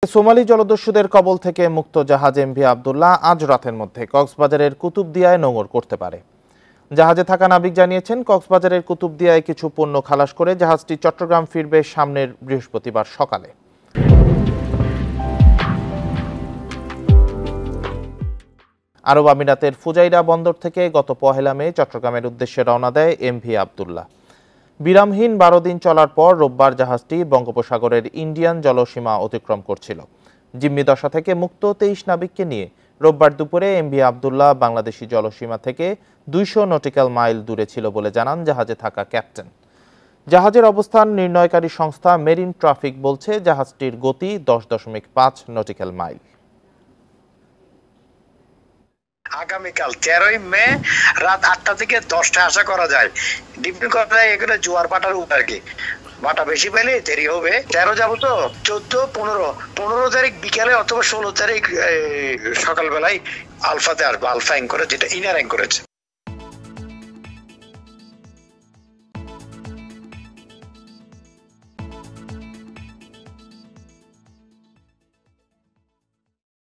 Somali জলদস্যুদের কবল থেকে মুক্ত জাহাজ এমভি আবদুল্লাহ আজ রাতের মধ্যে কক্সবাজারের কুতুবদিয়ায় নোঙর করতে পারে। জাহাজে থাকা নাবিক জানিয়েছেন, কক্সবাজারের কুতুবদিয়ায় কিছু পণ্য খালাস করে জাহাজটি চট্টগ্রাম ফিরবে সামনের বৃহস্পতিবার সকালে। আরব আমিরাতের ফুজাইরা বন্দর থেকে গত 1 মে চট্টগ্রামের উদ্দেশ্যে রওনা দেয় এমভি আবদুল্লাহ। বিরামহীন 12 দিন চলার পর রোববার জাহাজটি বঙ্গোপসাগরের ইন্ডিয়ান জলসীমা অতিক্রম করছিল। জিম্মি দশা থেকে মুক্ত 23 নাবিককে নিয়ে রোববার দুপুরে এমভি আবদুল্লাহ বাংলাদেশি জলসীমা থেকে 200 নটিক্যাল মাইল দূরে ছিল বলে জানান জাহাজে থাকা ক্যাপ্টেন। জাহাজের অবস্থান নির্ণয়কারী সংস্থা মেরিন ট্রাফিক বলছে, জাহাজটির গতি 10.5 নটিক্যাল মাইল। আগামীকাল 13 মে রাত 8টা থেকে 10টা আশা করা যায়। ডিপেন্ড করা যায় এখানে জোয়ার ভাটার উপর আর কি। ভাটা বেশি পেলে দেরি হবে। 13 যাবো তো 14-15 তারিখ বিকালে অথবা 16 তারিখ সকালবেলায় আলফাতে আসবো। আলফা অ্যাঙ্করে যেটা ইনার অ্যাঙ্করেজ।